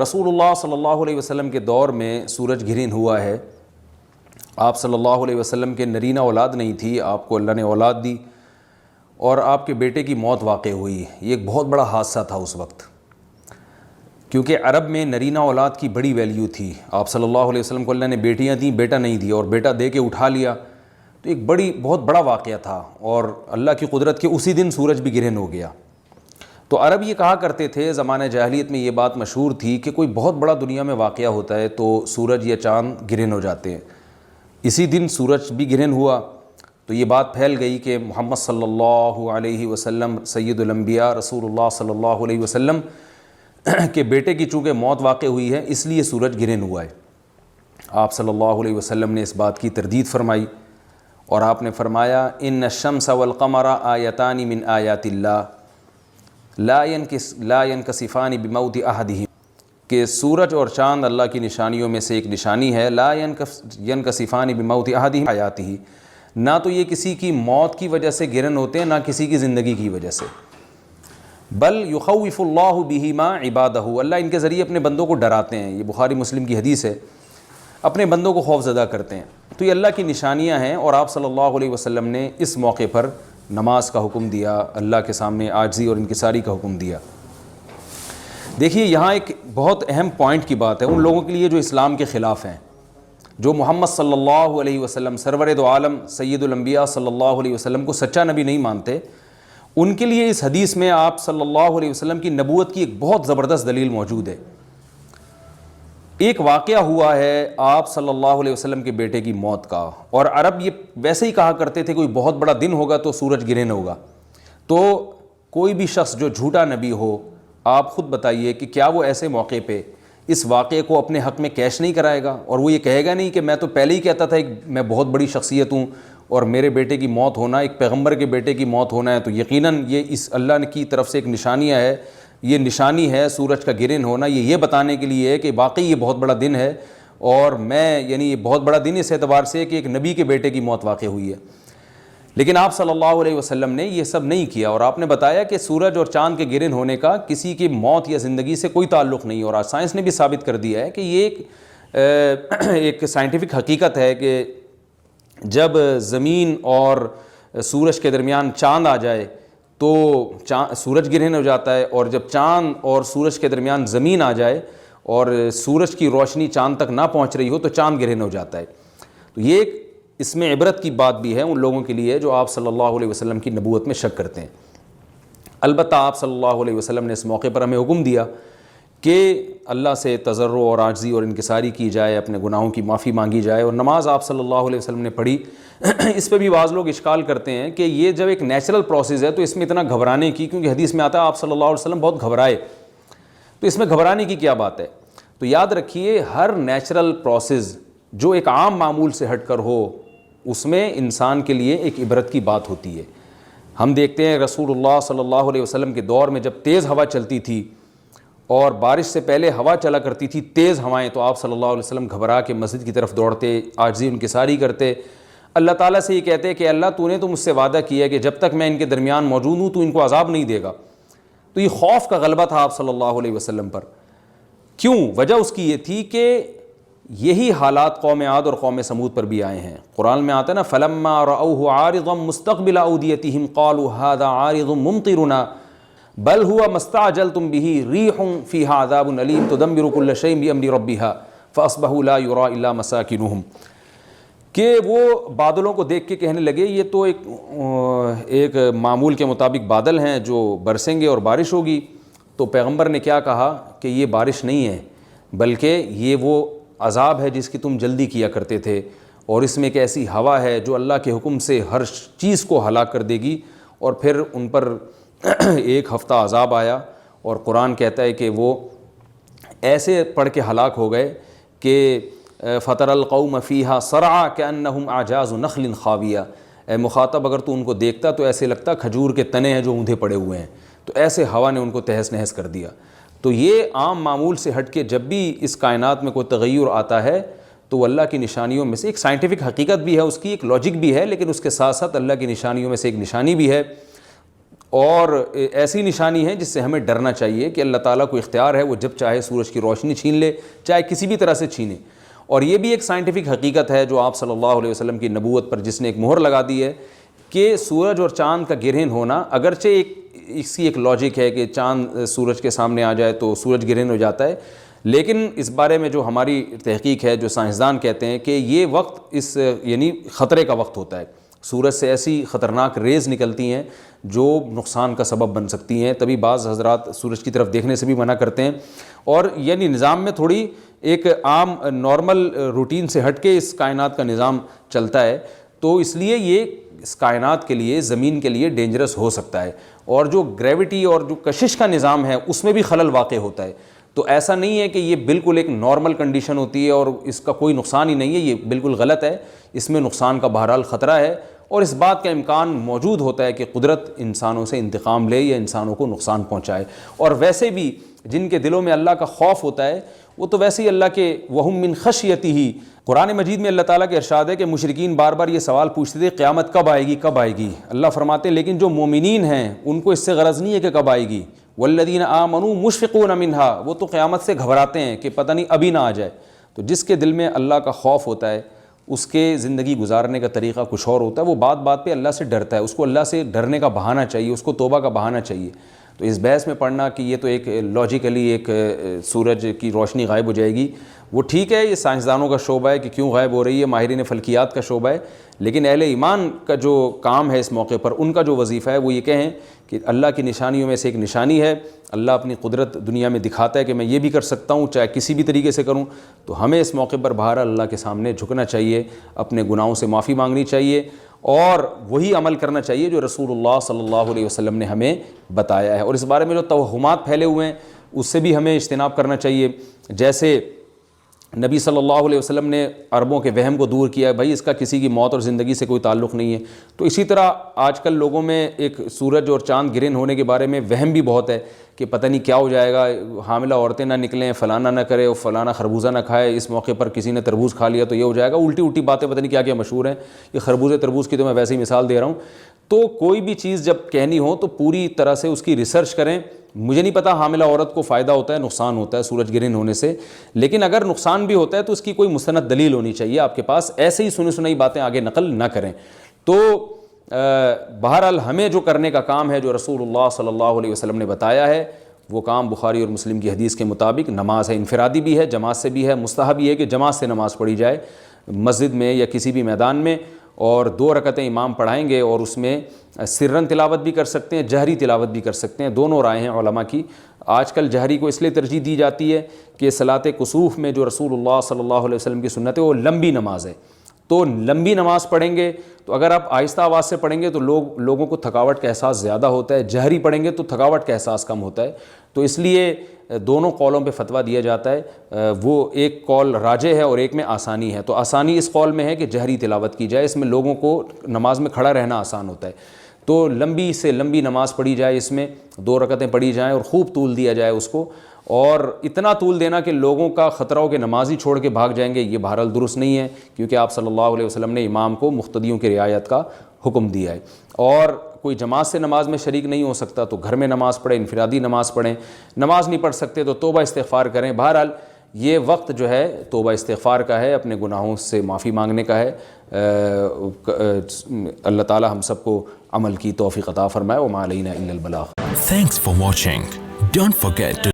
رسول اللہ صلی اللہ علیہ وسلم کے دور میں سورج گرہن ہوا ہے. آپ صلی اللہ علیہ وسلم کے نرینہ اولاد نہیں تھی, آپ کو اللہ نے اولاد دی اور آپ کے بیٹے کی موت واقع ہوئی. یہ ایک بہت بڑا حادثہ تھا اس وقت, کیونکہ عرب میں نرینہ اولاد کی بڑی ویلیو تھی. آپ صلی اللہ علیہ وسلم کو اللہ نے بیٹیاں دیں, بیٹا نہیں دیا, اور بیٹا دے کے اٹھا لیا, تو ایک بہت بڑا واقعہ تھا. اور اللہ کی قدرت کے اسی دن سورج بھی گرہن ہو گیا. تو عرب یہ کہا کرتے تھے, زمانہ جاہلیت میں یہ بات مشہور تھی کہ کوئی بہت بڑا دنیا میں واقعہ ہوتا ہے تو سورج یا چاند گرہن ہو جاتے ہیں. اسی دن سورج بھی گرہن ہوا تو یہ بات پھیل گئی کہ محمد صلی اللہ علیہ وسلم سید الانبیاء رسول اللہ صلی اللہ علیہ وسلم کے بیٹے کی چونکہ موت واقع ہوئی ہے اس لیے سورج گرہن ہوا ہے. آپ صلی اللہ علیہ وسلم نے اس بات کی تردید فرمائی اور آپ نے فرمایا ان الشمس والقمر آیتان من آیات اللہ لا ينکسفان بموت احدہم, کہ سورج اور چاند اللہ کی نشانیوں میں سے ایک نشانی ہے. لا ينکسفان بموت احدہم آیاتہ, نہ تو یہ کسی کی موت کی وجہ سے گرہن ہوتے ہیں نہ کسی کی زندگی کی وجہ سے. بل یخوف اللہ بہما عبادہ, اللہ ان کے ذریعے اپنے بندوں کو ڈراتے ہیں. یہ بخاری مسلم کی حدیث ہے, اپنے بندوں کو خوف زدہ کرتے ہیں. تو یہ اللہ کی نشانیاں ہیں اور آپ صلی اللہ علیہ وسلم نے اس موقع پر نماز کا حکم دیا, اللہ کے سامنے عاجزی اور انکساری کا حکم دیا. دیکھیے یہاں ایک بہت اہم پوائنٹ کی بات ہے ان لوگوں کے لیے جو اسلام کے خلاف ہیں, جو محمد صلی اللہ علیہ وسلم سرور دو عالم سید الانبیاء صلی اللہ علیہ وسلم کو سچا نبی نہیں مانتے. ان کے لیے اس حدیث میں آپ صلی اللہ علیہ وسلم کی نبوت کی ایک بہت زبردست دلیل موجود ہے. ایک واقعہ ہوا ہے آپ صلی اللہ علیہ وسلم کے بیٹے کی موت کا, اور عرب یہ ویسے ہی کہا کرتے تھے کوئی بہت بڑا دن ہوگا تو سورج گرہن ہوگا. تو کوئی بھی شخص جو جھوٹا نبی ہو, آپ خود بتائیے کہ کیا وہ ایسے موقع پہ اس واقعے کو اپنے حق میں کیش نہیں کرائے گا, اور وہ یہ کہے گا نہیں کہ میں تو پہلے ہی کہتا تھا میں بہت بڑی شخصیت ہوں اور میرے بیٹے کی موت ہونا, ایک پیغمبر کے بیٹے کی موت ہونا ہے تو یقیناً یہ اس اللہ کی طرف سے ایک نشانیہ ہے, یہ نشانی ہے سورج کا گرہن ہونا, یہ بتانے کے لیے ہے کہ واقعی یہ بہت بڑا دن ہے, اور میں یعنی یہ بہت بڑا دن اس اعتبار سے کہ ایک نبی کے بیٹے کی موت واقع ہوئی ہے. لیکن آپ صلی اللہ علیہ وسلم نے یہ سب نہیں کیا, اور آپ نے بتایا کہ سورج اور چاند کے گرہن ہونے کا کسی کی موت یا زندگی سے کوئی تعلق نہیں. اور آج سائنس نے بھی ثابت کر دیا ہے کہ یہ ایک سائنٹیفک حقیقت ہے کہ جب زمین اور سورج کے درمیان چاند آ جائے تو سورج گرہن ہو جاتا ہے, اور جب چاند اور سورج کے درمیان زمین آ جائے اور سورج کی روشنی چاند تک نہ پہنچ رہی ہو تو چاند گرہن ہو جاتا ہے. تو یہ ایک اس میں عبرت کی بات بھی ہے ان لوگوں کے لیے جو آپ صلی اللہ علیہ وسلم کی نبوت میں شک کرتے ہیں. البتہ آپ صلی اللہ علیہ وسلم نے اس موقع پر ہمیں حکم دیا کہ اللہ سے تضرع اور عاجزی اور انکساری کی جائے, اپنے گناہوں کی معافی مانگی جائے, اور نماز آپ صلی اللہ علیہ وسلم نے پڑھی. اس پہ بھی بعض لوگ اشکال کرتے ہیں کہ یہ جب ایک نیچرل پروسیس ہے تو اس میں اتنا گھبرانے کی, کیونکہ حدیث میں آتا ہے آپ صلی اللہ علیہ وسلم بہت گھبرائے, تو اس میں گھبرانے کی کیا بات ہے. تو یاد رکھیے ہر نیچرل پروسیس جو ایک عام معمول سے ہٹ کر ہو اس میں انسان کے لیے ایک عبرت کی بات ہوتی ہے. ہم دیکھتے ہیں رسول اللہ صلی اللہ علیہ وسلم کے دور میں جب تیز ہوا چلتی تھی اور بارش سے پہلے ہوا چلا کرتی تھی تیز ہوائیں, تو آپ صلی اللہ علیہ وسلم گھبرا کے مسجد کی طرف دوڑتے, عاجزی انکساری کرتے, اللہ تعالیٰ سے یہ کہتے کہ اللہ تو نے تو مجھ سے وعدہ کیا کہ جب تک میں ان کے درمیان موجود ہوں تو ان کو عذاب نہیں دے گا. تو یہ خوف کا غلبہ تھا آپ صلی اللہ علیہ وسلم پر. کیوں؟ وجہ اس کی یہ تھی کہ یہی حالات قوم عاد اور قوم سمود پر بھی آئے ہیں. قرآن میں آتا ہے نا فلما رأوه عارضا مستقبل اودیتهم قالوا هذا عارض ممطرنا بل هو ما استعجلتم به ريح فيها عذاب أليم تدمر كل شيء بأمر ربها فأصبحوا لا يرى إلا مساكنهم, کہ وہ بادلوں کو دیکھ کے کہنے لگے یہ تو ایک معمول کے مطابق بادل ہیں جو برسیں گے اور بارش ہوگی. تو پیغمبر نے کیا کہا کہ یہ بارش نہیں ہے بلکہ یہ وہ عذاب ہے جس کی تم جلدی کیا کرتے تھے, اور اس میں ایک ایسی ہوا ہے جو اللہ کے حکم سے ہر چیز کو ہلاک کر دے گی. اور پھر ان پر ایک ہفتہ عذاب آیا, اور قرآن کہتا ہے کہ وہ ایسے پڑھ کے ہلاک ہو گئے کہ فَتَرَ الْقَوْمَ فِيهَا صَرْعَىٰ كَأَنَّهُمْ أَعْجَازُ نَخْلٍ خَاوِيَةٍ, اے مخاطب اگر تو ان کو دیکھتا تو ایسے لگتا کھجور کے تنے ہیں جو اوندھے پڑے ہوئے ہیں. تو ایسے ہوا نے ان کو تہس نہس کر دیا. تو یہ عام معمول سے ہٹ کے جب بھی اس کائنات میں کوئی تغیر آتا ہے تو وہ اللہ کی نشانیوں میں سے ایک سائنٹیفک حقیقت بھی ہے, اس کی ایک لاجک بھی ہے, لیکن اس کے ساتھ ساتھ اللہ کی نشانیوں میں سے ایک نشانی بھی ہے. اور ایسی نشانی ہے جس سے ہمیں ڈرنا چاہیے کہ اللہ تعالیٰ کو اختیار ہے، وہ جب چاہے سورج کی روشنی چھین لے، چاہے کسی بھی طرح سے چھینے۔ اور یہ بھی ایک سائنٹیفک حقیقت ہے جو آپ صلی اللہ علیہ وسلم کی نبوت پر جس نے ایک مہر لگا دی ہے کہ سورج اور چاند کا گرہن ہونا، اگرچہ اس کی ایک لاجک ہے کہ چاند سورج کے سامنے آ جائے تو سورج گرہن ہو جاتا ہے، لیکن اس بارے میں جو ہماری تحقیق ہے، جو سائنسدان کہتے ہیں کہ یہ وقت یعنی خطرے کا وقت ہوتا ہے، سورج سے ایسی خطرناک ریز نکلتی ہیں جو نقصان کا سبب بن سکتی ہیں، تبھی بعض حضرات سورج کی طرف دیکھنے سے بھی منع کرتے ہیں۔ اور یعنی نظام میں تھوڑی ایک عام نارمل روٹین سے ہٹ کے اس کائنات کا نظام چلتا ہے، تو اس لیے یہ اس کائنات کے لیے، زمین کے لیے ڈینجرس ہو سکتا ہے، اور جو گریوٹی اور جو کشش کا نظام ہے اس میں بھی خلل واقع ہوتا ہے۔ تو ایسا نہیں ہے کہ یہ بالکل ایک نارمل کنڈیشن ہوتی ہے اور اس کا کوئی نقصان ہی نہیں ہے، یہ بالکل غلط ہے، اس میں نقصان کا بہرحال خطرہ ہے، اور اس بات کا امکان موجود ہوتا ہے کہ قدرت انسانوں سے انتقام لے یا انسانوں کو نقصان پہنچائے۔ اور ویسے بھی جن کے دلوں میں اللہ کا خوف ہوتا ہے وہ تو ویسے ہی اللہ کے وہم من خشیتہ، قرآن مجید میں اللہ تعالیٰ کے ارشاد ہے کہ مشرکین بار بار یہ سوال پوچھتے تھے قیامت کب آئے گی کب آئے گی، اللہ فرماتے ہیں لیکن جو مومنین ہیں ان کو اس سے غرض نہیں ہے کہ کب آئے گی، والذین آمنوا مشفقون منہا، وہ تو قیامت سے گھبراتے ہیں کہ پتہ نہیں ابھی نہ آ جائے۔ تو جس کے دل میں اللہ کا خوف ہوتا ہے اس کے زندگی گزارنے کا طریقہ کچھ اور ہوتا ہے، وہ بات بات پہ اللہ سے ڈرتا ہے، اس کو اللہ سے ڈرنے کا بہانہ چاہیے، اس کو توبہ کا بہانہ چاہیے۔ تو اس بحث میں پڑھنا کہ یہ تو ایک لاجیکلی ایک سورج کی روشنی غائب ہو جائے گی، وہ ٹھیک ہے، یہ سائنسدانوں کا شعبہ ہے کہ کیوں غائب ہو رہی ہے، ماہرین فلکیات کا شعبہ ہے، لیکن اہل ایمان کا جو کام ہے اس موقع پر، ان کا جو وظیفہ ہے وہ یہ کہیں کہ اللہ کی نشانیوں میں سے ایک نشانی ہے، اللہ اپنی قدرت دنیا میں دکھاتا ہے کہ میں یہ بھی کر سکتا ہوں چاہے کسی بھی طریقے سے کروں، تو ہمیں اس موقع پر بہرحال اللہ کے سامنے جھکنا چاہیے، اپنے گناہوں سے معافی مانگنی چاہیے، اور وہی عمل کرنا چاہیے جو رسول اللہ صلی اللہ علیہ وسلم نے ہمیں بتایا ہے۔ اور اس بارے میں جو توہمات پھیلے ہوئے ہیں اس سے بھی ہمیں اجتناب کرنا چاہیے، جیسے نبی صلی اللہ علیہ وسلم نے عربوں کے وہم کو دور کیا ہے، بھائی اس کا کسی کی موت اور زندگی سے کوئی تعلق نہیں ہے، تو اسی طرح آج کل لوگوں میں ایک سورج اور چاند گرہن ہونے کے بارے میں وہم بھی بہت ہے کہ پتہ نہیں کیا ہو جائے گا، حاملہ عورتیں نہ نکلیں، فلانا نہ کرے، اور فلانا خربوزہ نہ کھائے، اس موقع پر کسی نے تربوز کھا لیا تو یہ ہو جائے گا، الٹی باتیں پتہ نہیں کیا کیا مشہور ہیں، یہ خربوزے تربوز کی تو میں ویسے ہی مثال دے رہا ہوں۔ تو کوئی بھی چیز جب کہنی ہو تو پوری طرح سے اس کی ریسرچ کریں۔ مجھے نہیں پتا حاملہ عورت کو فائدہ ہوتا ہے نقصان ہوتا ہے سورج گرہن ہونے سے، لیکن اگر نقصان بھی ہوتا ہے تو اس کی کوئی مستند دلیل ہونی چاہیے آپ کے پاس، ایسے ہی سنی باتیں آگے نقل نہ کریں۔ تو بہرحال ہمیں جو کرنے کا کام ہے، جو رسول اللہ صلی اللہ علیہ وسلم نے بتایا ہے، وہ کام بخاری اور مسلم کی حدیث کے مطابق نماز ہے، انفرادی بھی ہے، جماعت سے بھی ہے، مستحب یہ ہے کہ جماعت سے نماز پڑھی جائے مسجد میں یا کسی بھی میدان میں، اور 2 رکعتیں امام پڑھائیں گے اور اس میں سرن تلاوت بھی کر سکتے ہیں، جہری تلاوت بھی کر سکتے ہیں، دونوں رائے ہیں علماء کی۔ آج کل جہری کو اس لیے ترجیح دی جاتی ہے کہ صلاۃ کسوف میں جو رسول اللہ صلی اللہ علیہ وسلم کی سنت ہے وہ لمبی نماز ہے، تو لمبی نماز پڑھیں گے تو اگر آپ آہستہ آواز سے پڑھیں گے تو لوگوں کو تھکاوٹ کا احساس زیادہ ہوتا ہے، جہری پڑھیں گے تو تھکاوٹ کا احساس کم ہوتا ہے، تو اس لیے دونوں قولوں پہ فتویٰ دیا جاتا ہے، وہ ایک قول راجح ہے اور ایک میں آسانی ہے، تو آسانی اس قول میں ہے کہ جہری تلاوت کی جائے، اس میں لوگوں کو نماز میں کھڑا رہنا آسان ہوتا ہے، تو لمبی سے لمبی نماز پڑھی جائے، اس میں 2 رکعتیں پڑھی جائیں اور خوب طول دیا جائے اس کو، اور اتنا طول دینا کہ لوگوں کا خطرہ ہو کہ نمازی چھوڑ کے بھاگ جائیں گے، یہ بہرحال درست نہیں ہے، کیونکہ آپ صلی اللہ علیہ وسلم نے امام کو مقتدیوں کی رعایت کا حکم دیا ہے۔ اور کوئی جماعت سے نماز میں شریک نہیں ہو سکتا تو گھر میں نماز پڑھیں، انفرادی نماز پڑھیں، نماز نہیں پڑھ سکتے تو توبہ استغفار کریں۔ بہرحال یہ وقت جو ہے توبہ استغفار کا ہے، اپنے گناہوں سے معافی مانگنے کا ہے۔ اللہ تعالی ہم سب کو عمل کی توفیق عطا فرمائے، وما علینا الا البلاغ۔ Thanks for watching. Don't forget to